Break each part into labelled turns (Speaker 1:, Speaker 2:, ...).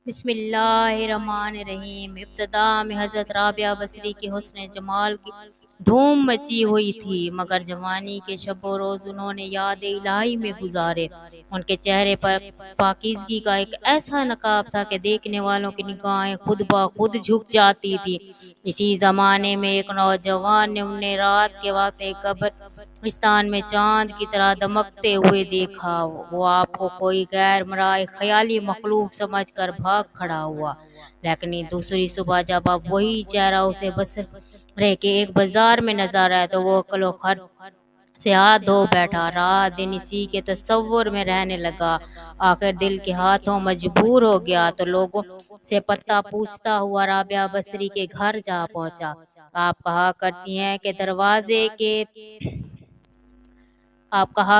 Speaker 1: بسم اللہ الرحمن الرحیم۔ ابتدا میں حضرت رابعہ بصری کے حسن جمال کی دھوم مچی ہوئی تھی، مگر جوانی کے شب و روز انہوں نے یاد الہی میں گزارے۔ ان کے چہرے پر پاکیزگی کا ایک ایسا نقاب تھا کہ دیکھنے والوں کی نگاہیں خود بخود جھک جاتی تھی۔ اسی زمانے میں ایک نوجوان نے انہیں رات کے وقت ایک قبرستان میں چاند کی طرح دمکتے ہوئے دیکھا۔ وہ آپ کو کوئی غیر مرئی خیالی مخلوق سمجھ کر بھاگ کھڑا ہوا، لیکن دوسری صبح جب اب وہی چہرہ اسے بصرے کے ایک بازار میں نظر آیا تو وہ عقل و خرد سے ہاتھ دھو بیٹھا۔ رات دن اسی کے تصور میں رہنے لگا۔ آخر دل کے ہاتھوں مجبور ہو گیا تو لوگوں سے پتہ پوچھتا ہوا رابعہ بصری کے گھر جا پہنچا۔ آپ کہا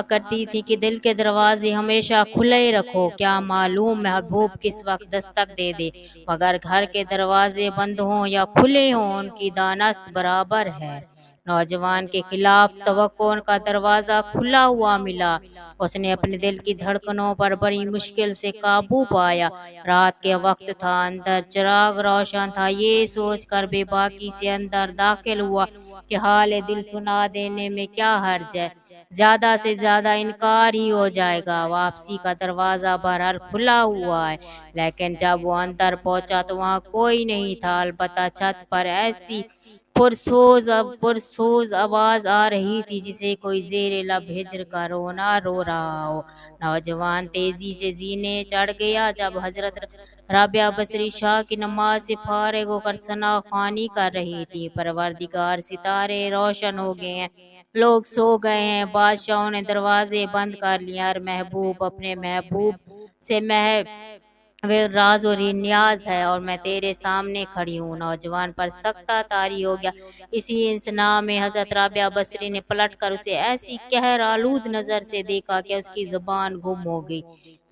Speaker 1: کرتی تھی کہ دل کے دروازے ہمیشہ کھلے رکھو، کیا معلوم محبوب کس وقت دستک دے دے، مگر گھر کے دروازے بند ہوں یا کھلے ہوں ان کی دانست برابر ہے۔ نوجوان کے خلاف توقع کا دروازہ کھلا ہوا ملا۔ اس نے اپنے دل کی دھڑکنوں پر بڑی مشکل سے قابو پایا۔ رات کے وقت تھا، اندر چراغ روشن تھا۔ یہ سوچ کر بے باکی سے اندر داخل ہوا کہ حال دل سنا دینے میں کیا حرج ہے، زیادہ سے زیادہ انکار ہی ہو جائے گا۔ واپسی کا دروازہ بہرحال کھلا ہوا ہے، لیکن جب وہ اندر پہنچا تو وہاں کوئی نہیں تھا، البتہ چھت پر ایسی پرسوز آواز آ رہی تھی جسے کوئی زیر لب ہجر کا رونا رو رہا ہو۔ نوجوان تیزی سے زینے چڑھ گیا۔ جب حضرت رابعہ بصری شاہ کی نماز سے فارغ ہو کر ثنا خوانی کر رہی تھی، پروردگار ستارے روشن ہو گئے ہیں، لوگ سو گئے ہیں، بادشاہوں نے دروازے بند کر لیے، ہر محبوب اپنے محبوب سے راز و نیاز ہے اور میں تیرے سامنے کھڑی ہوں۔ نوجوان پر سختہ طاری ہو گیا۔ اسی انثناء میں حضرت رابعہ بصری نے پلٹ کر اسے ایسی قہر آلود نظر سے دیکھا کہ اس کی زبان گم ہو گئی۔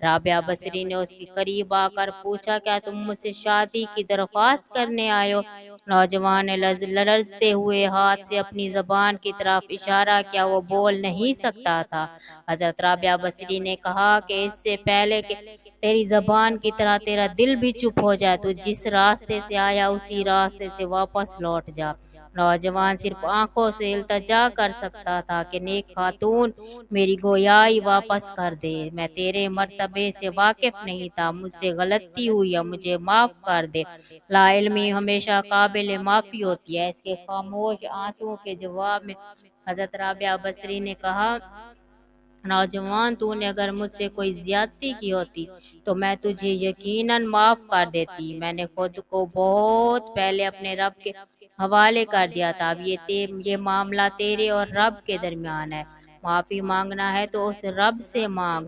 Speaker 1: رابعہ بصری نے اس کے قریب آ کر پوچھا، کیا تم مجھ سے شادی کی درخواست کرنے آئے ہو؟ نوجوان نے لرزتے ہوئے ہاتھ سے اپنی زبان کی طرف اشارہ کیا، وہ بول نہیں سکتا تھا۔ حضرت رابعہ بصری نے کہا کہ اس سے پہلے کہ تیری زبان کی طرح تیرا دل بھی چپ ہو جائے تو جس راستے سے آیا اسی راستے سے واپس لوٹ جا۔ نوجوان صرف آنکھوں سے التجا کر سکتا تھا کہ نیک خاتون میری گویائی واپس کر دے، میں تیرے مرتبے سے واقف نہیں تھا، مجھ سے غلطی ہوئی ہے، مجھے معاف کر دے۔ لا علمی ہمیشہ قابل معافی ہوتی ہے۔ اس کے خاموش آنسوؤں کے جواب میں حضرت رابعہ بصری نے کہا، نوجوان، تو نے اگر مجھ سے کوئی زیادتی کی ہوتی تو میں تجھے یقیناً معاف کر دیتی۔ میں نے خود کو بہت پہلے اپنے رب کے حوالے کر دیا تھا۔ اب یہ معاملہ تیرے اور رب کے درمیان ہے۔ معافی مانگنا ہے تو اس رب سے مانگ۔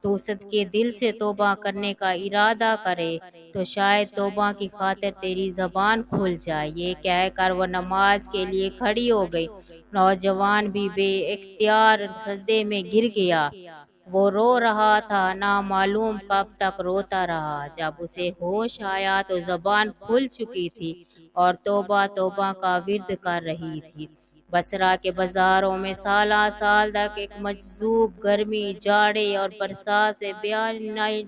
Speaker 1: تو صدقے دل سے توبہ کرنے کا ارادہ کرے تو شاید توبہ کی خاطر تیری زبان کھل جائے۔ یہ کہہ کر وہ نماز کے لیے کھڑی ہو گئی۔ نوجوان بھی بے اختیار سجدے میں گر گیا۔ وہ رو رہا تھا، نامعلوم کب تک روتا رہا۔ جب اسے ہوش آیا تو زبان کھل چکی تھی اور توبہ توبہ کا ورد کر رہی تھی۔ بصرہ کے بازاروں میں سالہ سال تک ایک مجذوب گرمی، جاڑے اور برسات سے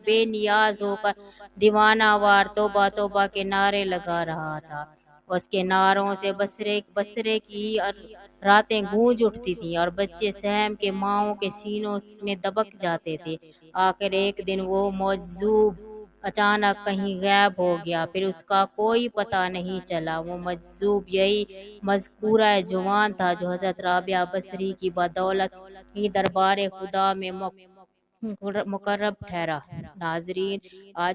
Speaker 1: بے نیاز ہو کر دیوانہ وار توبہ توبہ کے نعرے لگا رہا تھا۔ اس کے نعروں سے بصرے کی راتیں گونج اٹھتی تھیں اور بچے سہم کے ماؤں کے سینوں میں دبک جاتے تھے۔ آخر ایک دن وہ مجذوب اچانک کہیں غائب ہو گیا، پھر اس کا کوئی پتہ نہیں چلا۔ وہ مجذوب یہی مذکورہ جوان تھا جو حضرت رابعہ بصری کی بدولت ہی دربار خدا میں مقرب ٹھہرا۔ ناظرین، آج